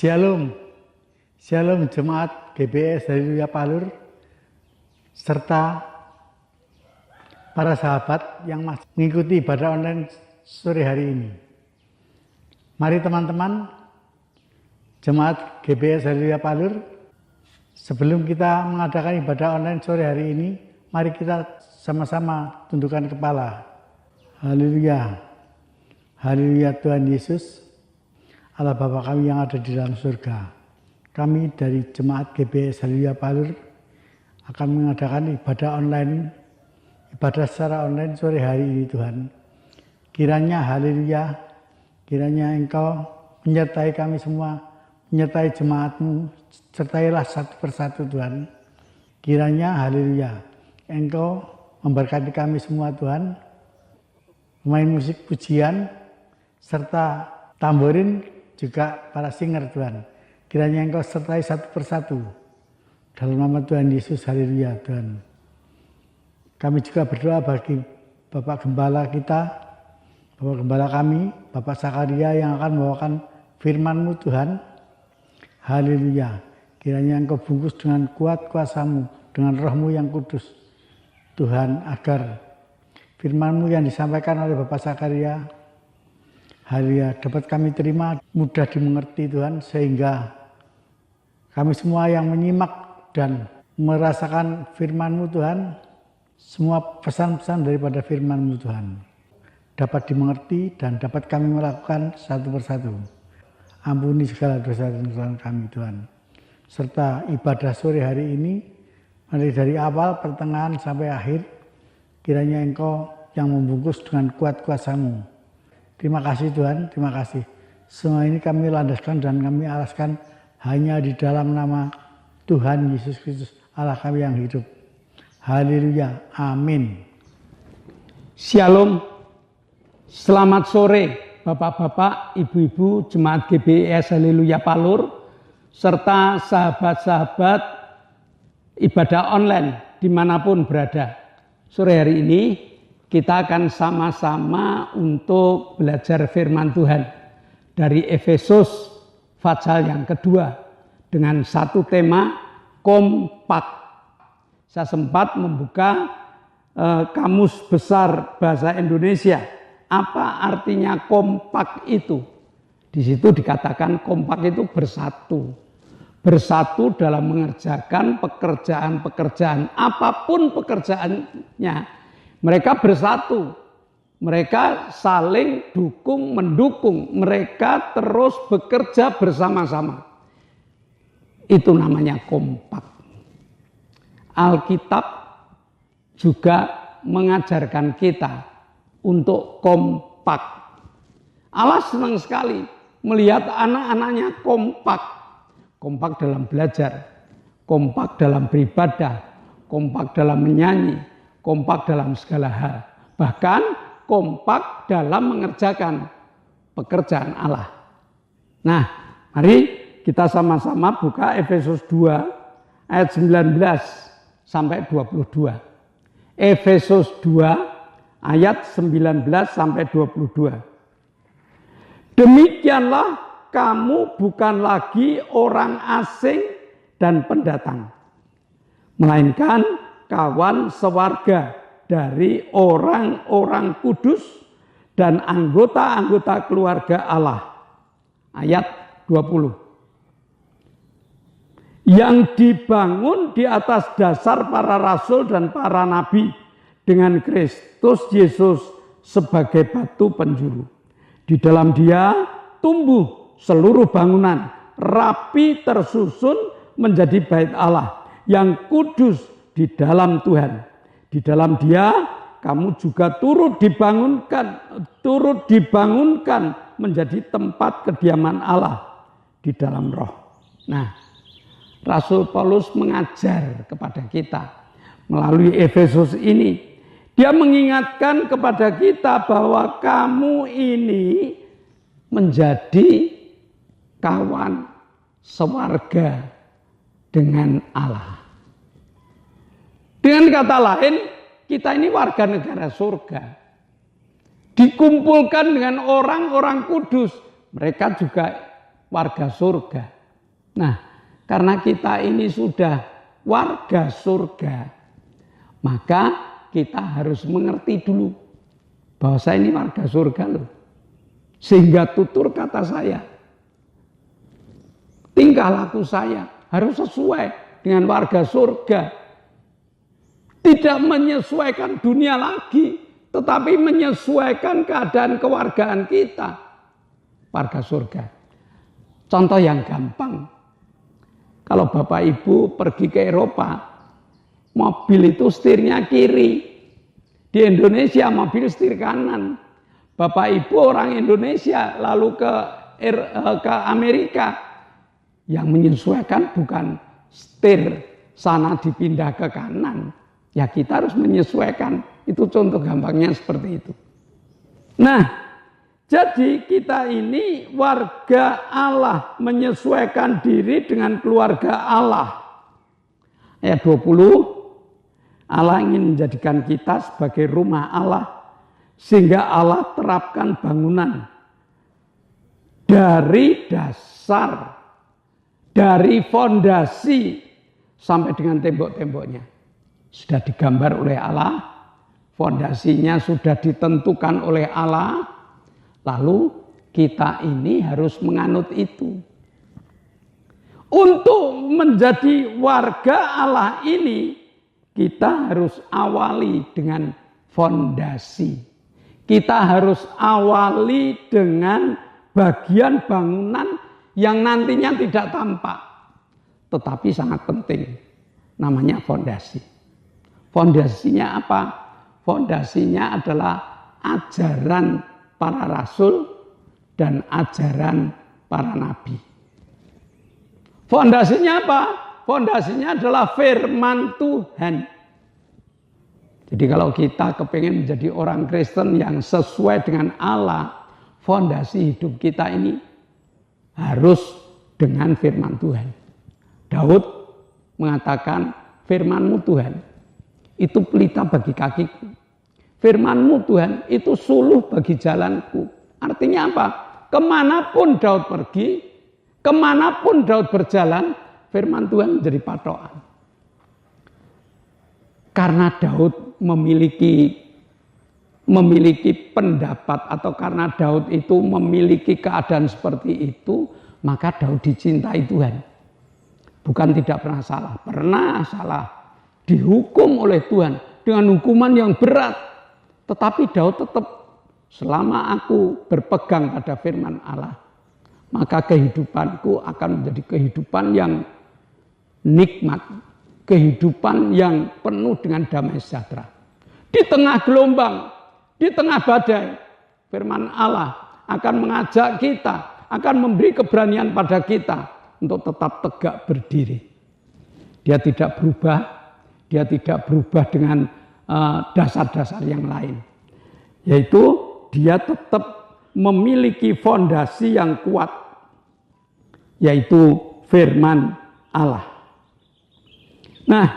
Shalom, Shalom Jemaat GBS Haleluya Palur, serta para sahabat yang masih mengikuti ibadah online sore hari ini. Mari teman-teman, Jemaat GBS Haleluya Palur, sebelum kita mengadakan ibadah online sore hari ini, mari kita sama-sama tundukkan kepala. Haleluya, Haleluya Tuhan Yesus, Allah Bapa kami yang ada di dalam surga. Kami dari Jemaat GBS Haleluya Palur akan mengadakan ibadah online, ibadah secara online sore hari ini Tuhan. Kiranya haleluya, kiranya Engkau menyertai kami semua, menyertai jemaat-Mu, sertailah satu persatu Tuhan. Kiranya haleluya, Engkau memberkati kami semua Tuhan, pemain musik pujian, serta tamborin, juga para singer Tuhan. Kiranya Engkau sertai satu persatu. Dalam nama Tuhan Yesus, haleluya Tuhan. Kami juga berdoa bagi Bapak Gembala kita, Bapak Gembala kami, Bapak Sakaria yang akan membawakan firman-Mu Tuhan. Haleluya. Kiranya Engkau bungkus dengan kuat kuasa-Mu, dengan roh-Mu yang kudus. Tuhan, agar firman-Mu yang disampaikan oleh Bapak Sakaria, haleluya, dapat kami terima, mudah dimengerti Tuhan, sehingga kami semua yang menyimak dan merasakan firman-Mu Tuhan, semua pesan-pesan daripada firman-Mu Tuhan dapat dimengerti dan dapat kami melakukan satu persatu. Ampuni segala dosa dan kesalahan kami Tuhan. Serta ibadah sore hari ini, mulai dari awal, pertengahan sampai akhir, kiranya Engkau yang membungkus dengan kuat kuasa-Mu. Terima kasih Tuhan, terima kasih. Semua ini kami landaskan dan kami alaskan hanya di dalam nama Tuhan Yesus Kristus, Allah kami yang hidup. Haleluya, amin. Shalom, selamat sore Bapak-bapak, Ibu-ibu, Jemaat GBS Haleluya Palur, serta sahabat-sahabat ibadah online dimanapun berada. Sore hari ini kita akan sama-sama untuk belajar firman Tuhan dari Efesus pasal yang kedua dengan satu tema kompak. Saya sempat membuka kamus besar bahasa Indonesia. Apa artinya kompak itu? Di situ dikatakan kompak itu bersatu. Bersatu dalam mengerjakan pekerjaan-pekerjaan, apapun pekerjaannya. Mereka bersatu, mereka saling dukung, mendukung, mereka terus bekerja bersama-sama. Itu namanya kompak. Alkitab juga mengajarkan kita untuk kompak. Allah senang sekali melihat anak-anaknya kompak. Kompak dalam belajar, kompak dalam beribadah, kompak dalam menyanyi, kompak dalam segala hal. Bahkan kompak dalam mengerjakan pekerjaan Allah. Nah, mari kita sama-sama buka Efesus 2 ayat 19 sampai 22. Efesus 2 ayat 19 sampai 22. Demikianlah kamu bukan lagi orang asing dan pendatang, melainkan kawan sewarga dari orang-orang kudus dan anggota-anggota keluarga Allah. Ayat 20. Yang dibangun di atas dasar para rasul dan para nabi dengan Kristus Yesus sebagai batu penjuru. Di dalam Dia tumbuh seluruh bangunan rapi tersusun menjadi bait Allah yang kudus di dalam Tuhan. Di dalam Dia kamu juga turut dibangunkan menjadi tempat kediaman Allah di dalam roh. Nah, Rasul Paulus mengajar kepada kita melalui Efesus ini. Dia mengingatkan kepada kita bahwa kamu ini menjadi kawan sewarga dengan Allah. Dengan kata lain, kita ini warga negara surga. Dikumpulkan dengan orang-orang kudus. Mereka juga warga surga. Nah, karena kita ini sudah warga surga, maka kita harus mengerti dulu bahwa saya ini warga surga loh. Sehingga tutur kata saya, tingkah laku saya harus sesuai dengan warga surga. Tidak menyesuaikan dunia lagi, tetapi menyesuaikan keadaan kewargaan kita, warga surga. Contoh yang gampang, kalau Bapak Ibu pergi ke Eropa, mobil itu setirnya kiri. Di Indonesia mobil setir kanan. Bapak Ibu orang Indonesia lalu ke Amerika, yang menyesuaikan bukan setir sana dipindah ke kanan. Ya kita harus menyesuaikan. Itu contoh gampangnya seperti itu. Nah, jadi kita ini warga Allah, menyesuaikan diri dengan keluarga Allah. Ayat 20, Allah ingin menjadikan kita sebagai rumah Allah, sehingga Allah terapkan bangunan dari dasar, dari fondasi sampai dengan tembok-temboknya. Sudah digambar oleh Allah, fondasinya sudah ditentukan oleh Allah, lalu kita ini harus menganut itu. Untuk menjadi warga Allah ini, kita harus awali dengan fondasi. Kita harus awali dengan bagian bangunan yang nantinya tidak tampak, tetapi sangat penting. Namanya fondasi. Fondasinya apa? Fondasinya adalah ajaran para rasul dan ajaran para nabi. Fondasinya apa? Fondasinya adalah firman Tuhan. Jadi kalau kita kepingin menjadi orang Kristen yang sesuai dengan Allah, fondasi hidup kita ini harus dengan firman Tuhan. Daud mengatakan, firman-Mu Tuhan, itu pelita bagi kakiku. Firman-Mu Tuhan, itu suluh bagi jalanku. Artinya apa? Kemanapun Daud pergi, kemanapun Daud berjalan, firman Tuhan menjadi patokan. Karena Daud memiliki pendapat, atau karena Daud itu memiliki keadaan seperti itu, maka Daud dicintai Tuhan. Bukan tidak pernah salah, dihukum oleh Tuhan dengan hukuman yang berat. Tetapi Daud tetap, selama aku berpegang pada firman Allah, maka kehidupanku akan menjadi kehidupan yang nikmat, kehidupan yang penuh dengan damai sejahtera. Di tengah gelombang, di tengah badai, firman Allah akan mengajak kita, akan memberi keberanian pada kita untuk tetap tegak berdiri. Dia tidak berubah dengan dasar-dasar yang lain. Yaitu dia tetap memiliki fondasi yang kuat, yaitu firman Allah. Nah,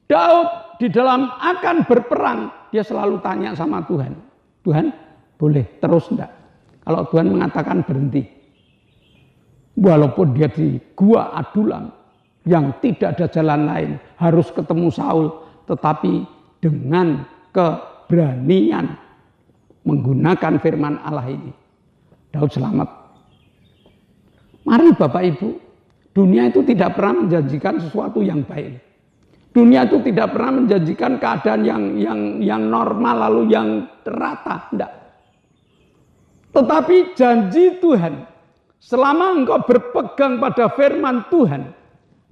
Daud di dalam akan berperang, dia selalu tanya sama Tuhan. Tuhan, boleh terus enggak? Kalau Tuhan mengatakan berhenti. Walaupun dia di gua Adulam, yang tidak ada jalan lain, harus ketemu Saul, tetapi dengan keberanian menggunakan firman Allah ini, Daud selamat. Mari Bapak Ibu, dunia itu tidak pernah menjanjikan sesuatu yang baik. Dunia itu tidak pernah menjanjikan keadaan yang normal lalu yang rata, tidak. Tetapi janji Tuhan, selama engkau berpegang pada firman Tuhan,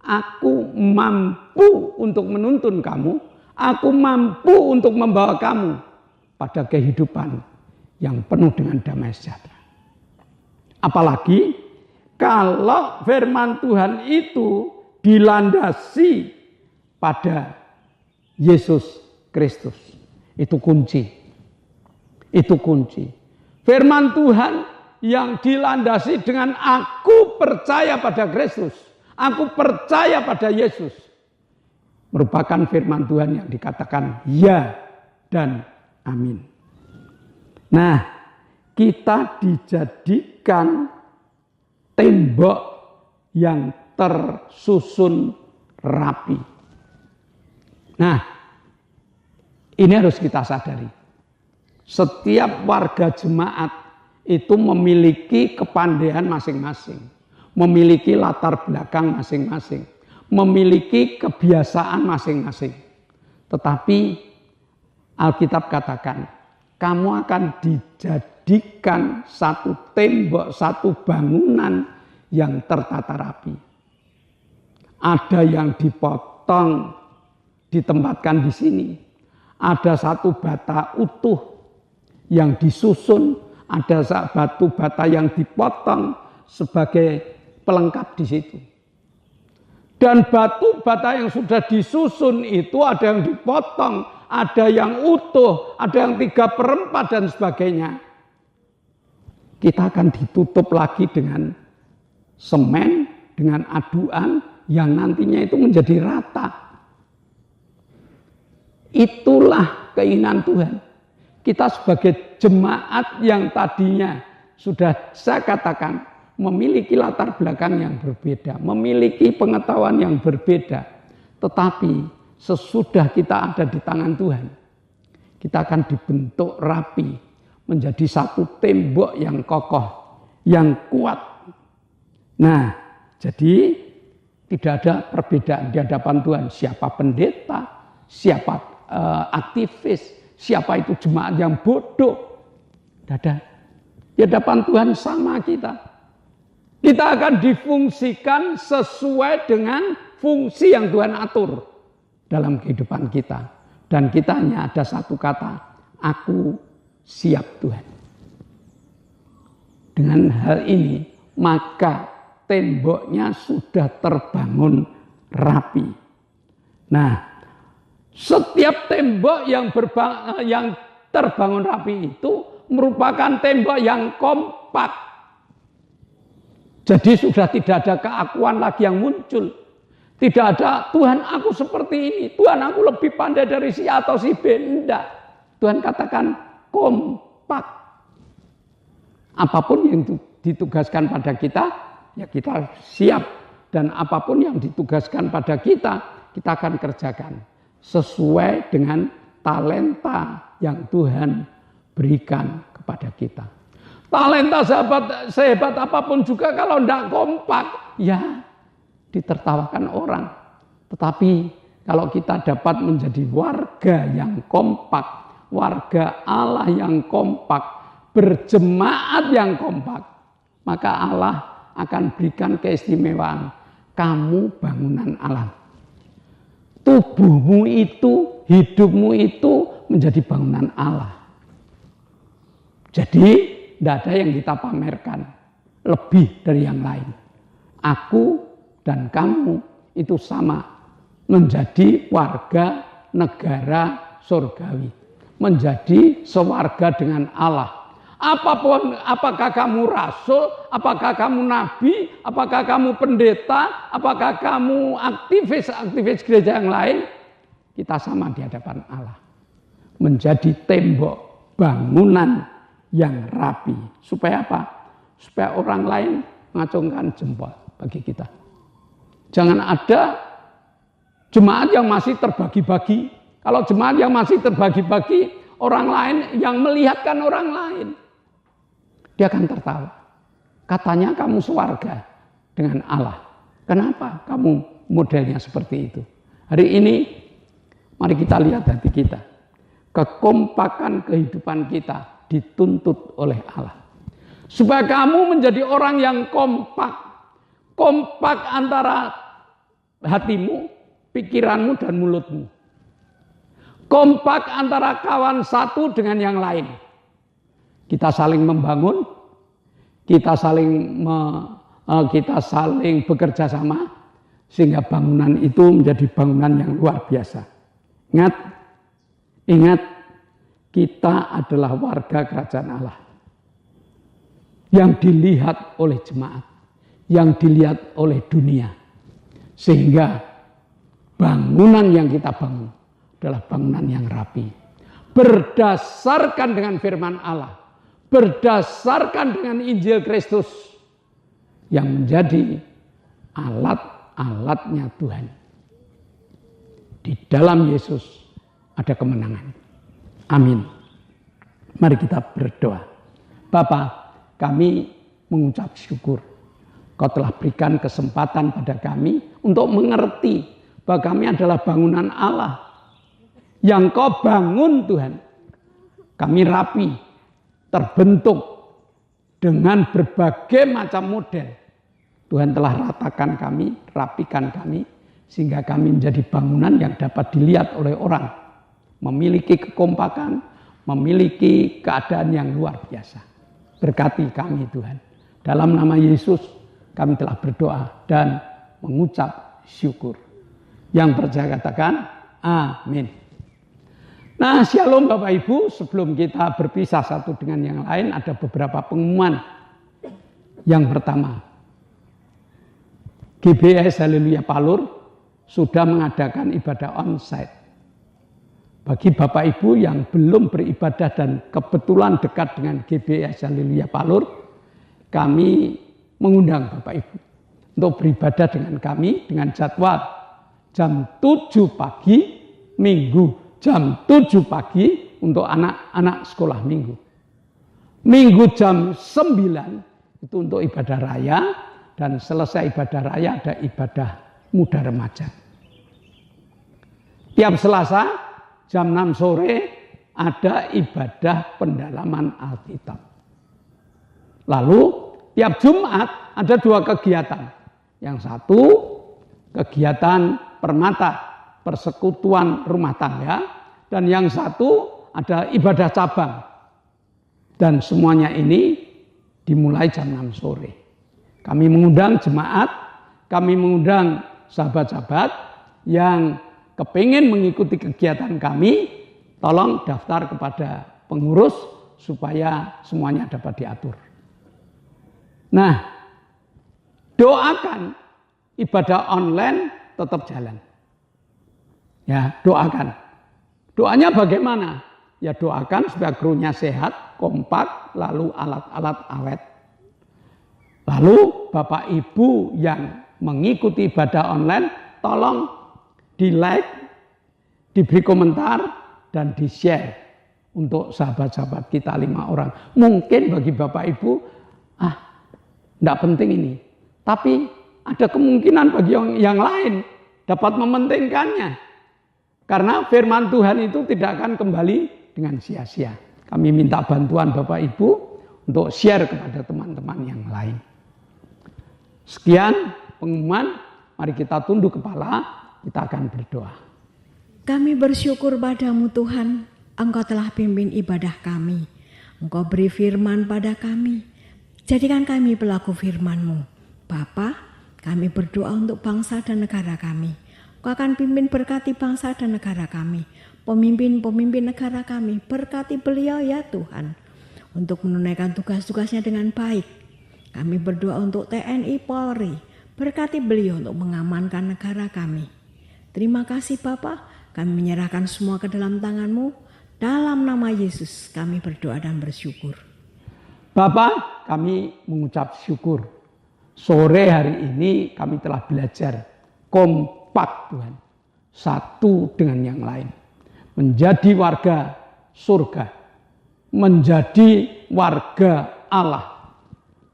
aku mampu untuk menuntun kamu, aku mampu untuk membawa kamu pada kehidupan yang penuh dengan damai sejahtera. Apalagi kalau firman Tuhan itu dilandasi pada Yesus Kristus. Itu kunci. Itu kunci. Firman Tuhan yang dilandasi dengan aku percaya pada Kristus, aku percaya pada Yesus, merupakan firman Tuhan yang dikatakan ya dan amin. Nah, kita dijadikan tembok yang tersusun rapi. Nah, ini harus kita sadari. Setiap warga jemaat itu memiliki kepandaian masing-masing, memiliki latar belakang masing-masing, memiliki kebiasaan masing-masing. Tetapi Alkitab katakan, kamu akan dijadikan satu tembok, satu bangunan yang tertata rapi. Ada yang dipotong, ditempatkan di sini. Ada satu bata utuh yang disusun, ada batu bata yang dipotong sebagai pelengkap di situ. Dan batu bata yang sudah disusun itu ada yang dipotong, ada yang utuh, ada yang 3/4 dan sebagainya. Kita akan ditutup lagi dengan semen, dengan aduan yang nantinya itu menjadi rata. Itulah keinginan Tuhan. Kita sebagai jemaat yang tadinya sudah saya katakan memiliki latar belakang yang berbeda, memiliki pengetahuan yang berbeda. Tetapi sesudah kita ada di tangan Tuhan, kita akan dibentuk rapi menjadi satu tembok yang kokoh, yang kuat. Nah, jadi tidak ada perbedaan di hadapan Tuhan. Siapa pendeta, siapa aktivis, siapa itu jemaat yang bodoh. Tidak ada. Di hadapan Tuhan sama kita. Kita akan difungsikan sesuai dengan fungsi yang Tuhan atur dalam kehidupan kita. Dan kita hanya ada satu kata, aku siap Tuhan. Dengan hal ini, maka temboknya sudah terbangun rapi. Nah, setiap tembok yang terbangun rapi itu merupakan tembok yang kompak. Jadi sudah tidak ada keakuan lagi yang muncul. Tidak ada Tuhan aku seperti ini, Tuhan aku lebih pandai dari si A atau si B. Tidak. Tuhan katakan kompak. Apapun yang ditugaskan pada kita, ya kita siap. Dan apapun yang ditugaskan pada kita, kita akan kerjakan. Sesuai dengan talenta yang Tuhan berikan kepada kita. Talenta sehebat apapun juga kalau tidak kompak, ya ditertawakan orang. Tetapi kalau kita dapat menjadi warga yang kompak, warga Allah yang kompak, berjemaat yang kompak, maka Allah akan berikan keistimewaan. Kamu bangunan Allah. Tubuhmu itu, hidupmu itu menjadi bangunan Allah. Jadi tidak ada yang kita pamerkan lebih dari yang lain. Aku dan kamu itu sama, menjadi warga negara surgawi, menjadi sewarga dengan Allah. Apakah kamu rasul, apakah kamu nabi, apakah kamu pendeta, apakah kamu aktivis gereja yang lain, kita sama di hadapan Allah. Menjadi tembok bangunan yang rapi. Supaya apa? Supaya orang lain mengacungkan jempol bagi kita. Jangan ada jemaat yang masih terbagi-bagi. Kalau jemaat yang masih terbagi-bagi, orang lain yang melihatkan orang lain, dia akan tertawa. Katanya kamu sewarga dengan Allah. Kenapa kamu modelnya seperti itu? Hari ini mari kita lihat hati kita. Kekompakan kehidupan kita dituntut oleh Allah. Supaya kamu menjadi orang yang kompak. Kompak antara hatimu, pikiranmu, dan mulutmu. Kompak antara kawan satu dengan yang lain. Kita saling membangun, kita saling bekerja sama, sehingga bangunan itu menjadi bangunan yang luar biasa. Ingat, kita adalah warga kerajaan Allah. Yang dilihat oleh jemaat, yang dilihat oleh dunia. Sehingga bangunan yang kita bangun adalah bangunan yang rapi. Berdasarkan dengan firman Allah. Berdasarkan dengan Injil Kristus. yang menjadi alat-alatnya Tuhan. Di dalam Yesus ada kemenangan. Amin. Mari kita berdoa. Bapa, kami mengucap syukur. Kau telah berikan kesempatan pada kami untuk mengerti bahwa kami adalah bangunan Allah yang Kau bangun, Tuhan. Kami rapi, terbentuk dengan berbagai macam model. Tuhan telah ratakan kami, rapikan kami, sehingga kami menjadi bangunan yang dapat dilihat oleh orang. Memiliki kekompakan, memiliki keadaan yang luar biasa. Berkati kami, Tuhan. Dalam nama Yesus, kami telah berdoa dan mengucap syukur. Yang percaya katakan, amin. Nah, shalom Bapak Ibu, sebelum kita berpisah satu dengan yang lain, ada beberapa pengumuman. Yang pertama, GBS Haleluya Palur sudah mengadakan ibadah onsite. Bagi Bapak Ibu yang belum beribadah dan kebetulan dekat dengan GBS Haleluya Palur, kami mengundang Bapak Ibu untuk beribadah dengan kami dengan jadwal jam 7 pagi Minggu, jam 7 pagi untuk anak-anak sekolah minggu. Minggu jam 9 itu untuk ibadah raya, dan selesai ibadah raya ada ibadah muda remaja. Tiap Selasa jam 6 sore ada ibadah pendalaman Alkitab. Lalu tiap Jumat ada 2 kegiatan. Yang satu kegiatan Permata, persekutuan rumah tangga, dan yang satu ada ibadah cabang. Dan semuanya ini dimulai jam 6 sore. Kami mengundang jemaat, kami mengundang sahabat-sahabat yang kepingin mengikuti kegiatan kami, tolong daftar kepada pengurus supaya semuanya dapat diatur. Nah, doakan ibadah online tetap jalan. Ya, doakan. Doanya bagaimana? Ya doakan supaya krunya sehat, kompak, lalu alat-alat awet. Lalu Bapak Ibu yang mengikuti ibadah online, tolong di-like, diberi komentar, dan di-share untuk sahabat-sahabat kita 5 orang. Mungkin bagi Bapak Ibu, tidak penting ini. Tapi ada kemungkinan bagi yang lain dapat mementingkannya. Karena firman Tuhan itu tidak akan kembali dengan sia-sia. Kami minta bantuan Bapak Ibu untuk share kepada teman-teman yang lain. Sekian pengumuman, mari kita tunduk kepala, kita akan berdoa. Kami bersyukur padamu Tuhan, Engkau telah pimpin ibadah kami. Engkau beri firman pada kami, jadikan kami pelaku firman-Mu. Bapa, kami berdoa untuk bangsa dan negara kami. Engkau akan pimpin, berkati bangsa dan negara kami. Pemimpin-pemimpin negara kami, berkati beliau ya Tuhan, untuk menunaikan tugas-tugasnya dengan baik. Kami berdoa untuk TNI Polri, berkati beliau untuk mengamankan negara kami. Terima kasih Bapa, kami menyerahkan semua ke dalam tangan-Mu. Dalam nama Yesus kami berdoa dan bersyukur. Bapak, kami mengucap syukur. Sore hari ini kami telah belajar kompak Tuhan. Satu dengan yang lain. Menjadi warga surga. Menjadi warga Allah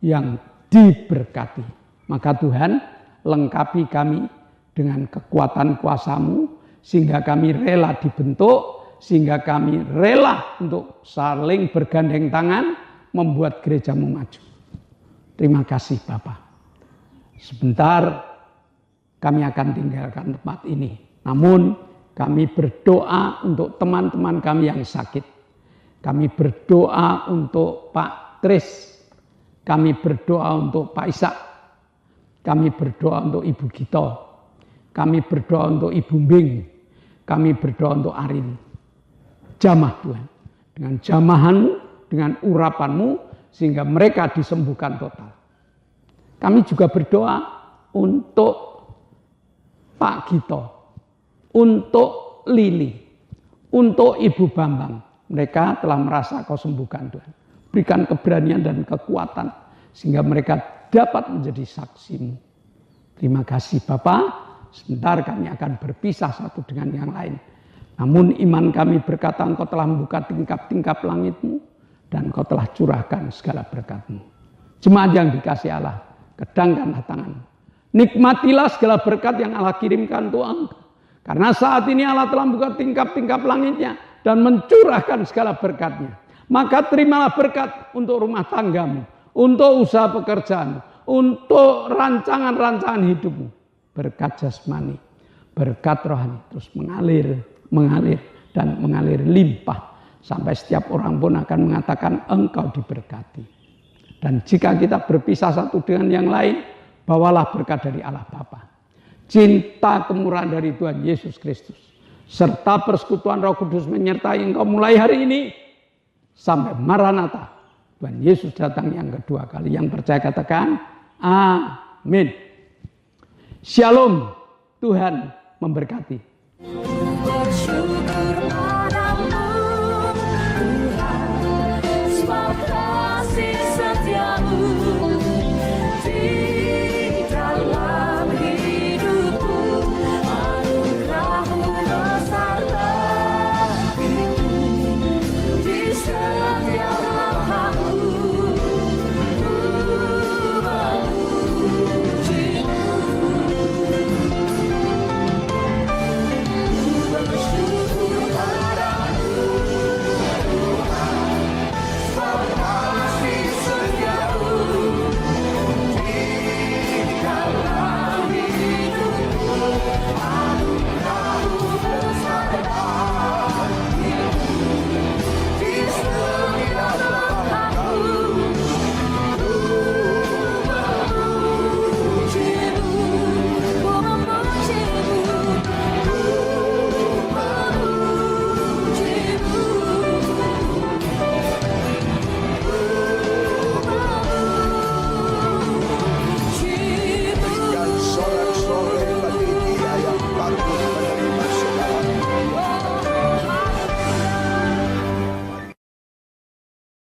yang diberkati. Maka Tuhan lengkapi kami dengan kekuatan kuasa-Mu, sehingga kami rela dibentuk, sehingga kami rela untuk saling bergandeng tangan membuat gereja-Mu maju. Terima kasih Bapak. Sebentar kami akan tinggalkan tempat ini. Namun kami berdoa untuk teman-teman kami yang sakit. Kami berdoa untuk Pak Tris. Kami berdoa untuk Pak Ishak. Kami berdoa untuk Ibu Gito. Kami berdoa untuk Ibu Bing. Kami berdoa untuk Arin. Jamah Tuhan. Dengan jamahan-Mu, dengan urapan-Mu, sehingga mereka disembuhkan total. Kami juga berdoa untuk Pak Gito, untuk Lili, untuk Ibu Bambang. Mereka telah merasa Kau sembuhkan Tuhan. Berikan keberanian dan kekuatan, sehingga mereka dapat menjadi saksimu. Terima kasih Bapa. Sebentar kami akan berpisah satu dengan yang lain. Namun iman kami berkata Engkau telah membuka tingkap-tingkap langit-Mu dan Engkau telah curahkan segala berkat-Mu. Jemaat yang dikasih Allah, kedangkanlah tangan. Nikmatilah segala berkat yang Allah kirimkan untuk engkau. Karena saat ini Allah telah membuka tingkap-tingkap langitnya dan mencurahkan segala berkat-Nya. Maka terimalah berkat untuk rumah tanggamu, untuk usaha pekerjaanmu, untuk rancangan-rancangan hidupmu. Berkat jasmani, berkat rohani terus mengalir dan mengalir limpah. Sampai setiap orang pun akan mengatakan engkau diberkati. Dan jika kita berpisah satu dengan yang lain, bawalah berkat dari Allah Bapa, cinta kemurahan dari Tuhan Yesus Kristus, serta persekutuan Roh Kudus menyertai engkau mulai hari ini sampai Maranatha. Tuhan Yesus datang yang kedua kali. Yang percaya katakan amin. Shalom, Tuhan memberkati.